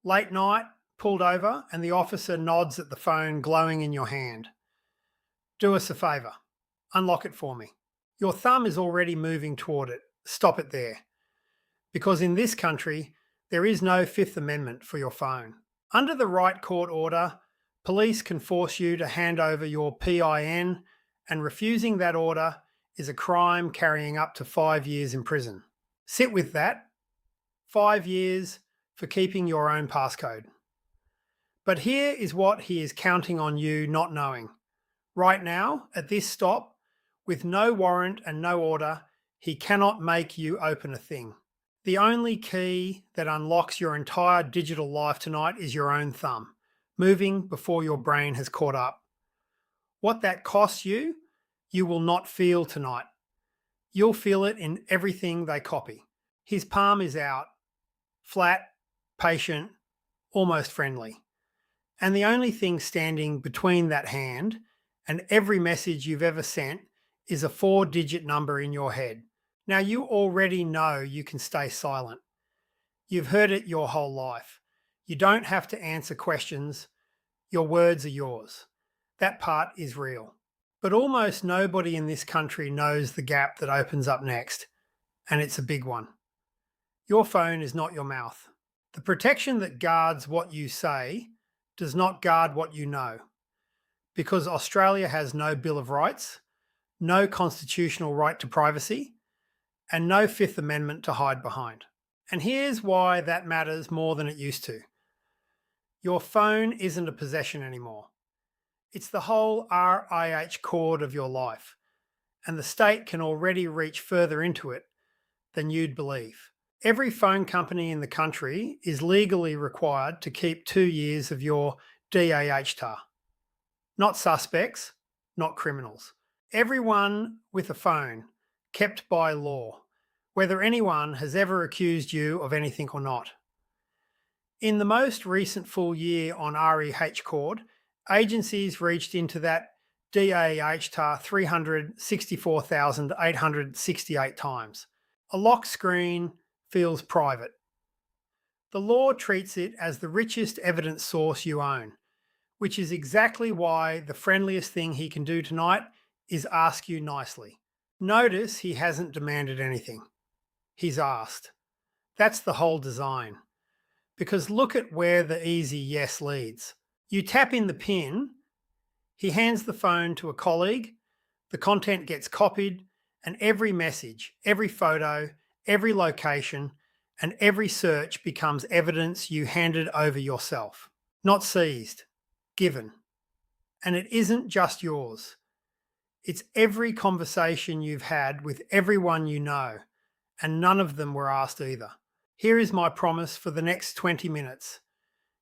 Late night, pulled over, and the officer nods at the phone glowing in your hand. Do us a favour. Unlock it for me. Your thumb is already moving toward it. Stop it there. Because in this country, there is no Fifth Amendment for your phone. Under the right court order, police can force you to hand over your PIN, and refusing that order is a crime carrying up to 5 years in prison. Sit with that. 5 years for keeping your own passcode. But here is what he is counting on you not knowing. Right now, at this stop, with no warrant and no order, he cannot make you open a thing. The only key that unlocks your entire digital life tonight is your own thumb, moving before your brain has caught up. What that costs you, you will not feel tonight. You'll feel it in everything they copy. His palm is out, flat, patient, almost friendly. And the only thing standing between that hand and every message you've ever sent is a 4-digit number in your head. Now, you already know you can stay silent. You've heard it your whole life. You don't have to answer questions. Your words are yours. That part is real. But almost nobody in this country knows the gap that opens up next, and it's a big one. Your phone is not your mouth. The protection that guards what you say does not guard what you know, because Australia has no Bill of Rights, no constitutional right to privacy, and no Fifth Amendment to hide behind. And here's why that matters more than it used to. Your phone isn't a possession anymore. It's the whole RIH cord of your life, and the state can already reach further into it than you'd believe. Every phone company in the country is legally required to keep 2 years of your DAH-TAR. Not suspects, not criminals. Everyone with a phone, kept by law, whether anyone has ever accused you of anything or not. In the most recent full year on REH cord, agencies reached into that DAH-TAR 364,868 times. A lock screen feels private. The law treats it as the richest evidence source you own, which is exactly why the friendliest thing he can do tonight is ask you nicely. Notice he hasn't demanded anything. He's asked. That's the whole design. Because look at where the easy yes leads. You tap in the PIN, he hands the phone to a colleague, the content gets copied, and every message, every photo, every location, and every search becomes evidence you handed over yourself. Not seized, given. And it isn't just yours. It's every conversation you've had with everyone you know, and none of them were asked either. Here is my promise for the next 20 minutes.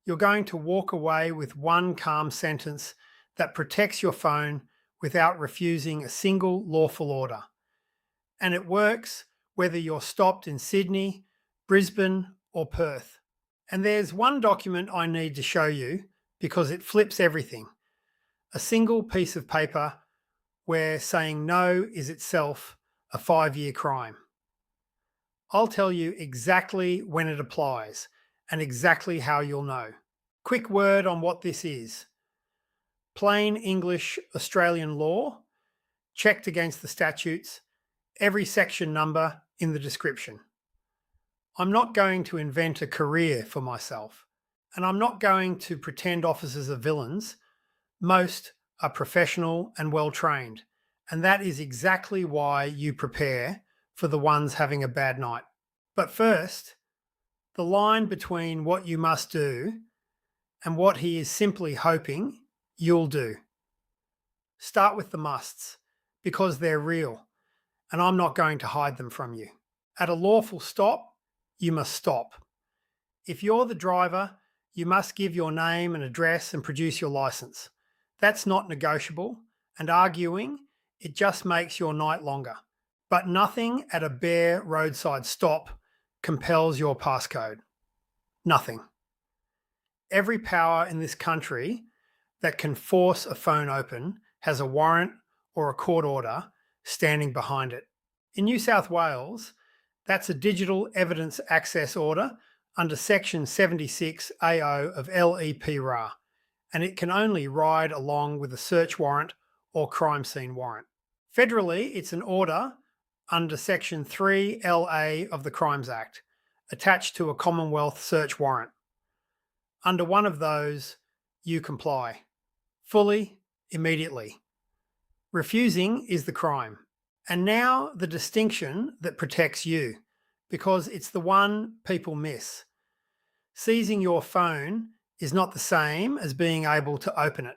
You're going to walk away with one calm sentence that protects your phone without refusing a single lawful order. And it works whether you're stopped in Sydney, Brisbane, or Perth. And there's one document I need to show you because it flips everything. A single piece of paper where saying no is itself a 5-year crime. I'll tell you exactly when it applies and exactly how you'll know. Quick word on what this is. Plain English Australian law, checked against the statutes, every section number in the description. I'm not going to invent a career for myself, and I'm not going to pretend officers are villains. Most are professional and well trained, and that is exactly why you prepare for the ones having a bad night. But first, the line between what you must do and what he is simply hoping you'll do. Start with the musts, because they're real, and I'm not going to hide them from you. At a lawful stop, you must stop. If you're the driver, you must give your name and address and produce your license. That's not negotiable, and arguing, it just makes your night longer. But nothing at a bare roadside stop compels your passcode. Nothing. Every power in this country that can force a phone open has a warrant or a court order standing behind it. In New South Wales, that's a digital evidence access order under Section 76 AO of LEPRA, and it can only ride along with a search warrant or crime scene warrant. Federally, it's an order under Section 3 LA of the Crimes Act, attached to a Commonwealth search warrant. Under one of those, you comply. Fully, immediately. Refusing is the crime. And now the distinction that protects you, because it's the one people miss. Seizing your phone is not the same as being able to open it.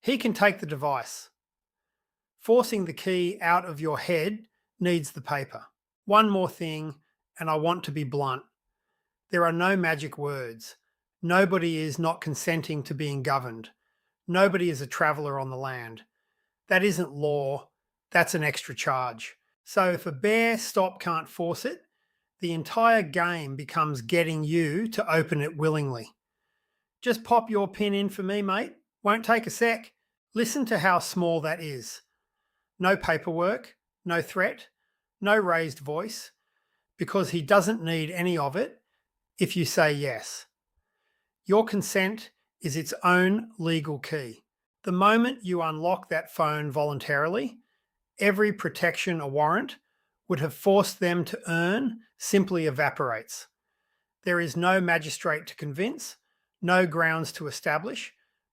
He can take the device. Forcing the key out of your head needs the paper. One more thing, and I want to be blunt. There are no magic words. Nobody is not consenting to being governed. Nobody is a traveller on the land. That isn't law. That's an extra charge. So if a bare stop can't force it, the entire game becomes getting you to open it willingly. Just pop your pin in for me, mate. Won't take a sec. Listen to how small that is. No paperwork, no threat, no raised voice, because he doesn't need any of it if you say yes. Your consent is its own legal key. The moment you unlock that phone voluntarily, every protection a warrant would have forced them to earn simply evaporates. There is no magistrate to convince, no grounds to establish,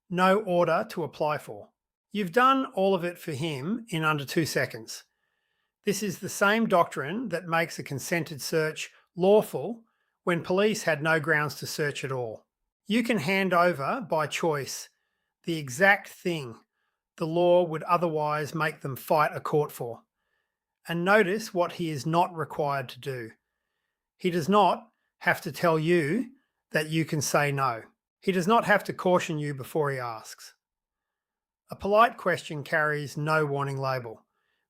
no order to apply for. You've done all of it for him in under 2 seconds. This is the same doctrine that makes a consented search lawful when police had no grounds to search at all. You can hand over by choice the exact thing the law would otherwise make them fight a court for. And notice what he is not required to do. He does not have to tell you that you can say no. He does not have to caution you before he asks. A polite question carries no warning label,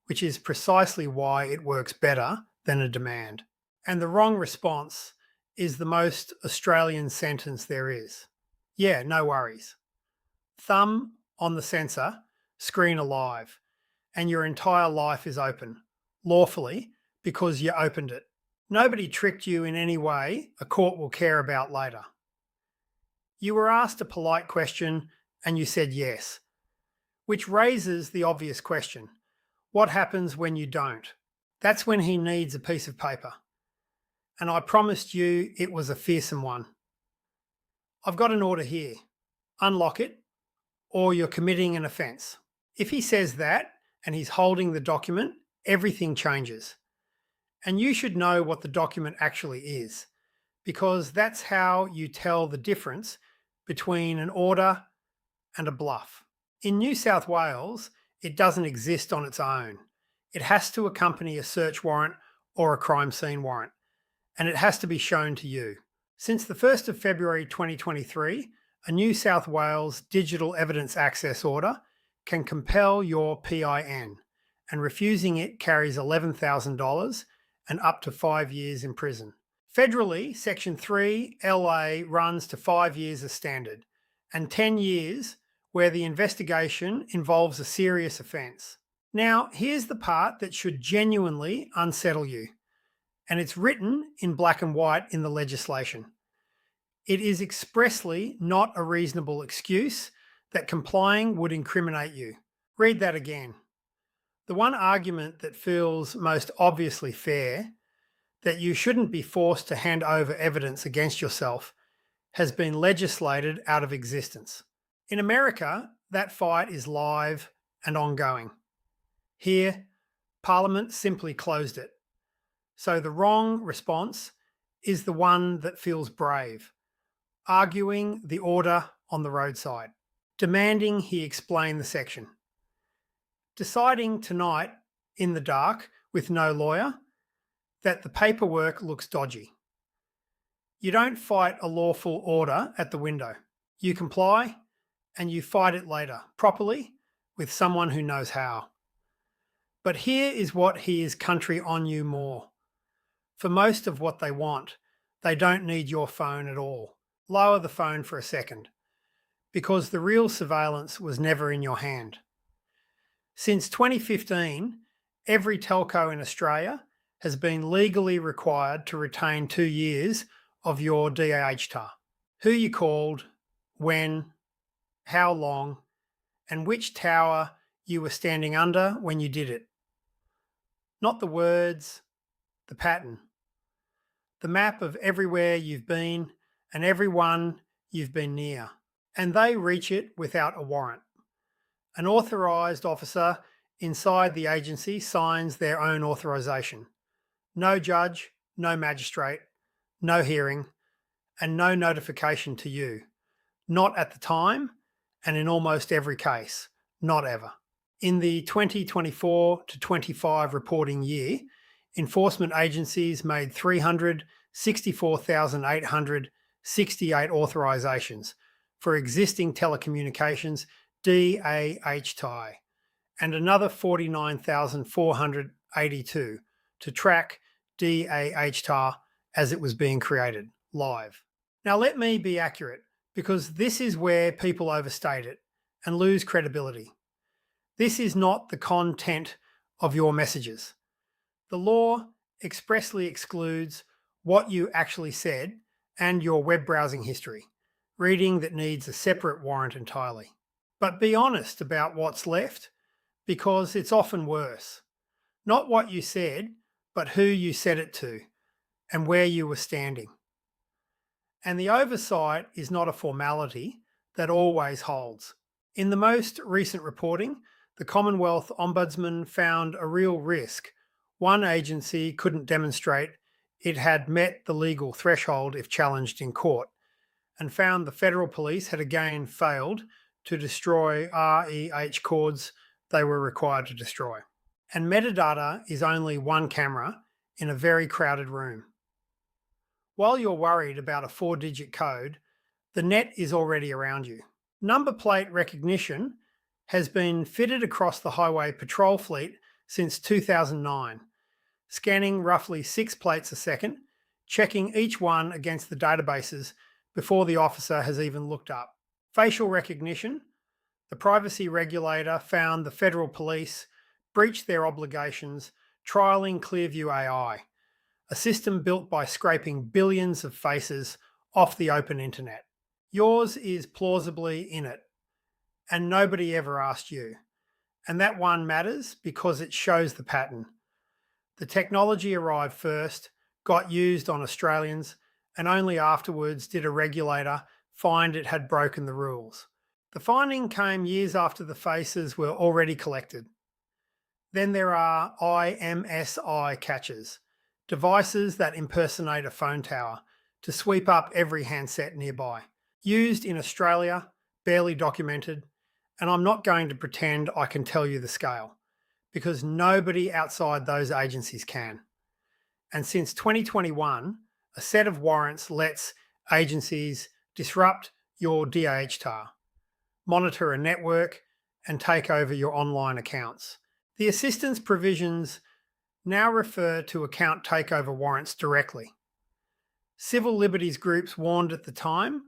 which is precisely why it works better than a demand. And the wrong response is the most Australian sentence there is. Yeah, no worries. Thumb on the sensor, screen alive, and your entire life is open, lawfully, because you opened it. Nobody tricked you in any way a court will care about later. You were asked a polite question and you said yes, which raises the obvious question. What happens when you don't? That's when he needs a piece of paper. And I promised you it was a fearsome one. I've got an order here. Unlock it, or you're committing an offence. If he says that and he's holding the document, everything changes. And you should know what the document actually is, because that's how you tell the difference between an order and a bluff. In New South Wales, it doesn't exist on its own. It has to accompany a search warrant or a crime scene warrant, and it has to be shown to you. Since the 1st of February 2023, a New South Wales digital evidence access order can compel your PIN, and refusing it carries $11,000 and up to 5 years in prison. Federally, Section 3 LA runs to 5 years as standard, and 10 years where the investigation involves a serious offence. Now, here's the part that should genuinely unsettle you, and it's written in black and white in the legislation. It is expressly not a reasonable excuse that complying would incriminate you. Read that again. The one argument that feels most obviously fair, that you shouldn't be forced to hand over evidence against yourself, has been legislated out of existence. In America, that fight is live and ongoing. Here, Parliament simply closed it. So the wrong response is the one that feels brave, arguing the order on the roadside, demanding he explain the section, deciding tonight in the dark with no lawyer that the paperwork looks dodgy. You don't fight a lawful order at the window. You comply and you fight it later, properly, with someone who knows how. But here is what he is country on you more. For most of what they want, they don't need your phone at all. Lower the phone for a second, because the real surveillance was never in your hand. Since 2015, every telco in Australia has been legally required to retain 2 years of your DAHTA. Who you called, when, how long, and which tower you were standing under when you did it. Not the words, the pattern. The map of everywhere you've been and everyone you've been near. And they reach it without a warrant. An authorised officer inside the agency signs their own authorisation. No judge, no magistrate, no hearing, and no notification to you. Not at the time, and in almost every case, not ever. In the 2024 to 25 reporting year, enforcement agencies made 364,868 authorisations for existing telecommunications DAHTI and another 49,482 to track DAHTI as it was being created live. Now let me be accurate, because this is where people overstate it and lose credibility. This is not the content of your messages. The law expressly excludes what you actually said and your web browsing history, reading that needs a separate warrant entirely. But be honest about what's left, because it's often worse. Not what you said, but who you said it to and where you were standing. And the oversight is not a formality that always holds. In the most recent reporting, the Commonwealth Ombudsman found a real risk. One agency couldn't demonstrate it had met the legal threshold if challenged in court, and found the federal police had again failed to destroy REH cords they were required to destroy. And metadata is only one camera in a very crowded room. While you're worried about a 4-digit code, the net is already around you. Number plate recognition has been fitted across the highway patrol fleet since 2009, scanning roughly 6 plates a second, checking each one against the databases before the officer has even looked up. Facial recognition, the privacy regulator found the federal police breached their obligations trialling Clearview AI, a system built by scraping billions of faces off the open internet. Yours is plausibly in it, and nobody ever asked you. And that one matters because it shows the pattern. The technology arrived first, got used on Australians, and only afterwards did a regulator find it had broken the rules. The finding came years after the faces were already collected. Then there are IMSI catchers, devices that impersonate a phone tower to sweep up every handset nearby. Used in Australia, barely documented, and I'm not going to pretend I can tell you the scale, because nobody outside those agencies can. And since 2021, a set of warrants lets agencies disrupt your DAHTAR, monitor a network, and take over your online accounts. The assistance provisions now refer to account takeover warrants directly. Civil liberties groups warned at the time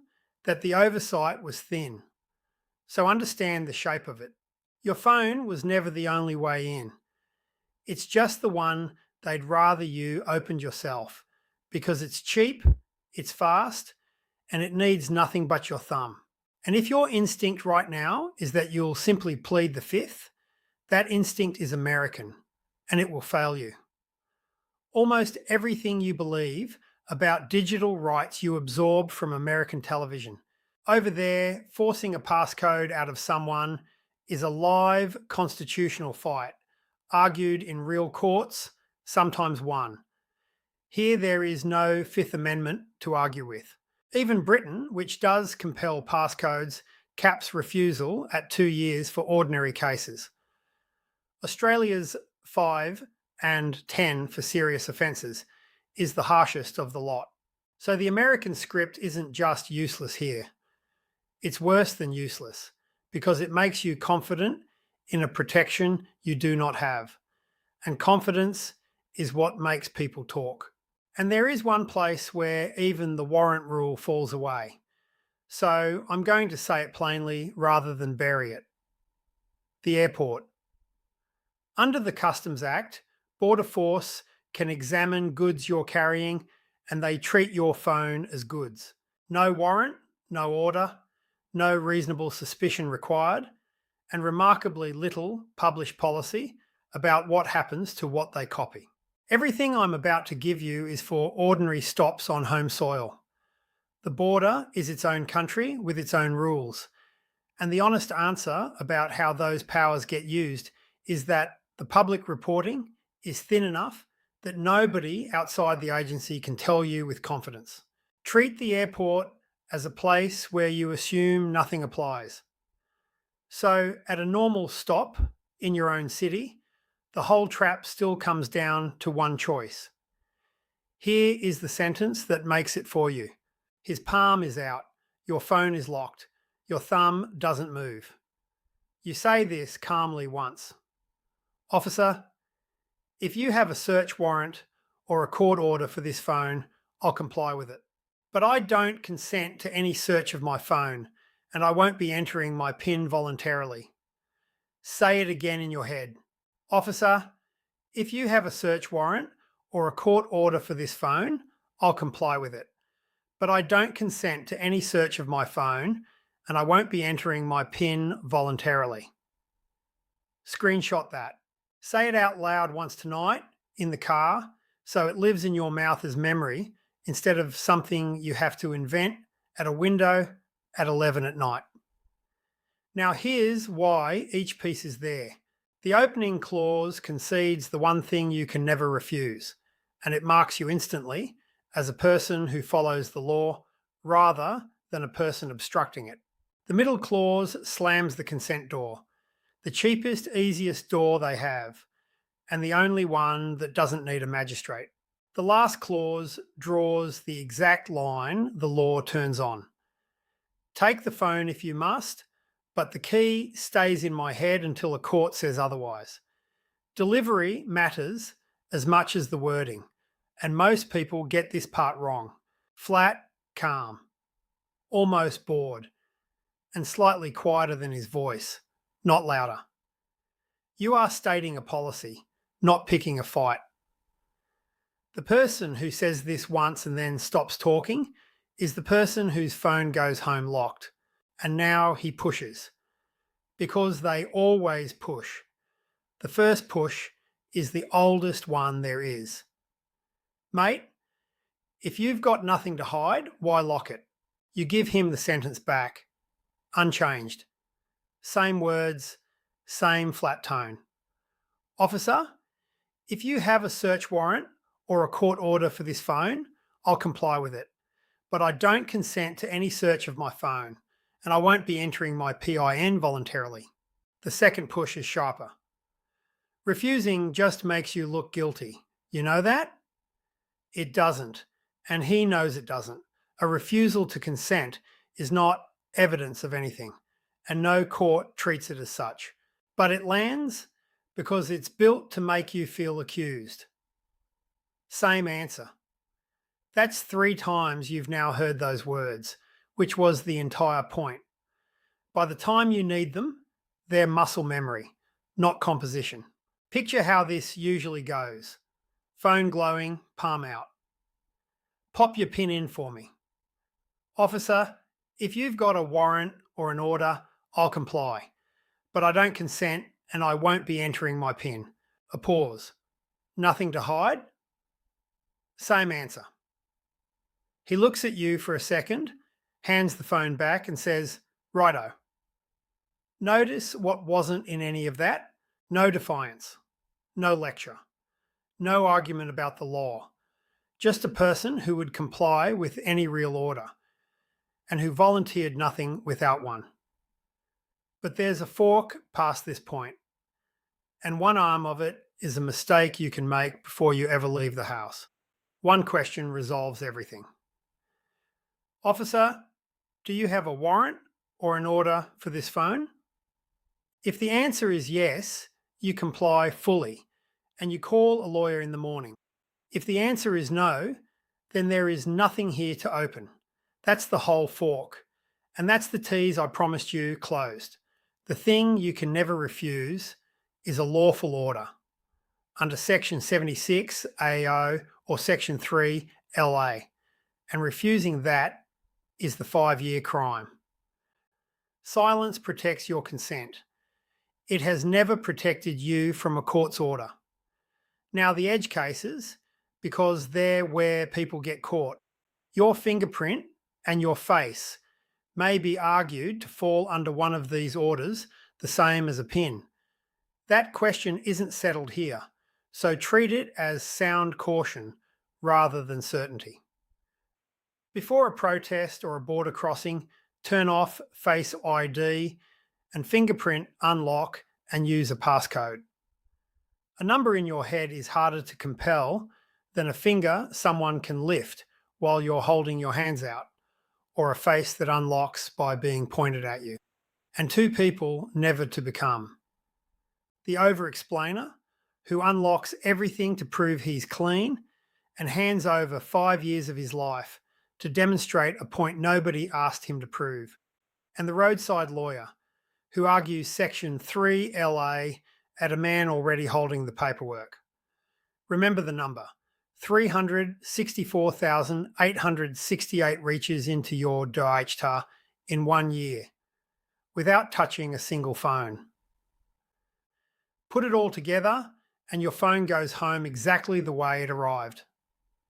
that the oversight was thin, so understand the shape of it. Your phone was never the only way in. It's just the one they'd rather you opened yourself, because it's cheap, it's fast, and it needs nothing but your thumb. And if your instinct right now is that you'll simply plead the fifth, that instinct is American, and it will fail you. Almost everything you believe about digital rights you absorb from American television. Over there, forcing a passcode out of someone is a live constitutional fight, argued in real courts, sometimes won. Here there is no Fifth Amendment to argue with. Even Britain, which does compel passcodes, caps refusal at 2 years for ordinary cases. Australia's 5 and 10 for serious offences is the harshest of the lot. So the American script isn't just useless here. It's worse than useless, because it makes you confident in a protection you do not have. And confidence is what makes people talk. And there is one place where even the warrant rule falls away. So I'm going to say it plainly rather than bury it. The airport. Under the Customs Act, Border Force can examine goods you're carrying and they treat your phone as goods. No warrant, no order, no reasonable suspicion required, and remarkably little published policy about what happens to what they copy. Everything I'm about to give you is for ordinary stops on home soil. The border is its own country with its own rules. And the honest answer about how those powers get used is that the public reporting is thin enough that nobody outside the agency can tell you with confidence. Treat the airport as a place where you assume nothing applies. So at a normal stop in your own city, the whole trap still comes down to one choice. Here is the sentence that makes it for you. His palm is out. Your phone is locked. Your thumb doesn't move. You say this calmly once. Officer, if you have a search warrant or a court order for this phone, I'll comply with it. But I don't consent to any search of my phone, and I won't be entering my PIN voluntarily. Say it again in your head. Officer, if you have a search warrant or a court order for this phone, I'll comply with it. But I don't consent to any search of my phone, and I won't be entering my PIN voluntarily. Screenshot that. Say it out loud once tonight in the car so it lives in your mouth as memory instead of something you have to invent at a window at 11 at night. Now here's why each piece is there. The opening clause concedes the one thing you can never refuse, and it marks you instantly as a person who follows the law rather than a person obstructing it. The middle clause slams the consent door, the cheapest, easiest door they have, and the only one that doesn't need a magistrate. The last clause draws the exact line the law turns on. Take the phone if you must, but the key stays in my head until a court says otherwise. Delivery matters as much as the wording, and most people get this part wrong. Flat, calm, almost bored, and slightly quieter than his voice, not louder. You are stating a policy, not picking a fight. The person who says this once and then stops talking is the person whose phone goes home locked, and now he pushes. Because they always push. The first push is the oldest one there is. Mate, if you've got nothing to hide, why lock it? You give him the sentence back, unchanged. Same words, same flat tone. Officer, if you have a search warrant or a court order for this phone, I'll comply with it. But I don't consent to any search of my phone, and I won't be entering my PIN voluntarily. The second push is sharper. Refusing just makes you look guilty. You know that? It doesn't, and he knows it doesn't. A refusal to consent is not evidence of anything, and no court treats it as such. But it lands because it's built to make you feel accused. Same answer. That's 3 times you've now heard those words, which was the entire point. By the time you need them, they're muscle memory, not composition. Picture how this usually goes. Phone glowing, palm out. Pop your PIN in for me. Officer, if you've got a warrant or an order, I'll comply. But I don't consent and I won't be entering my PIN. A pause. Nothing to hide? Same answer. He looks at you for a second, hands the phone back and says, righto. Notice what wasn't in any of that? No defiance, no lecture, no argument about the law. Just a person who would comply with any real order and who volunteered nothing without one. But there's a fork past this point, and one arm of it is a mistake you can make before you ever leave the house. One question resolves everything. Officer, do you have a warrant or an order for this phone? If the answer is yes, you comply fully and you call a lawyer in the morning. If the answer is no, then there is nothing here to open. That's the whole fork. And that's the tease I promised you closed. The thing you can never refuse is a lawful order under Section 76 AO or Section 3 LA, and refusing that is the 5-year crime. Silence protects your consent. It has never protected you from a court's order. Now, the edge cases, because they're where people get caught, your fingerprint and your face may be argued to fall under one of these orders, the same as a PIN. That question isn't settled here, so treat it as sound caution rather than certainty. Before a protest or a border crossing, turn off Face ID and fingerprint unlock and use a passcode. A number in your head is harder to compel than a finger someone can lift while you're holding your hands out, or a face that unlocks by being pointed at you. And two people never to become. The over-explainer, who unlocks everything to prove he's clean and hands over 5 years of his life to demonstrate a point nobody asked him to prove. And the roadside lawyer, who argues Section 3 LA at a man already holding the paperwork. Remember the number, 364,868 reaches into your Deutschta in 1 year, without touching a single phone. Put it all together and your phone goes home exactly the way it arrived.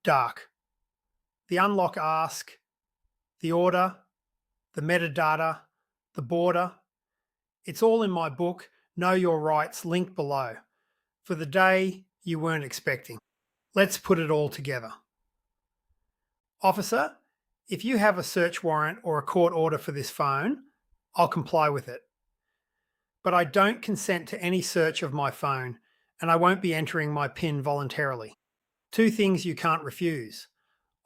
Dark. The unlock ask, the order, the metadata, the border. It's all in my book, Know Your Rights, linked below, for the day you weren't expecting. Let's put it all together. Officer, if you have a search warrant or a court order for this phone, I'll comply with it. But I don't consent to any search of my phone, and I won't be entering my PIN voluntarily. Two things you can't refuse: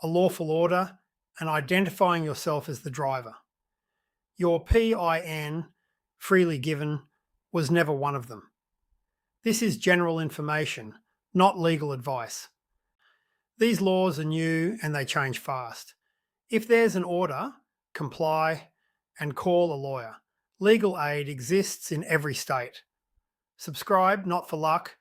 a lawful order and identifying yourself as the driver. Your PIN, freely given, was never one of them. This is general information, not legal advice. These laws are new and they change fast. If there's an order, comply and call a lawyer. Legal aid exists in every state. Subscribe not for luck,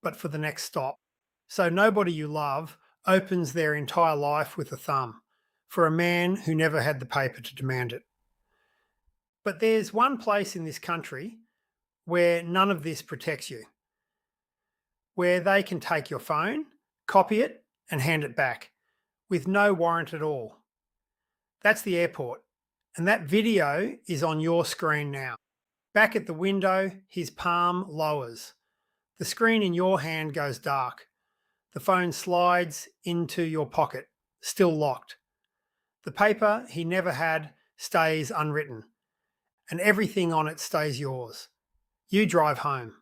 but for the next stop. So nobody you love opens their entire life with a thumb for a man who never had the paper to demand it. But there's one place in this country where none of this protects you, where they can take your phone, copy it, and hand it back with no warrant at all. That's the airport, and that video is on your screen now. Back at the window, his palm lowers. The screen in your hand goes dark. The phone slides into your pocket, still locked. The paper he never had stays unwritten, and everything on it stays yours. You drive home.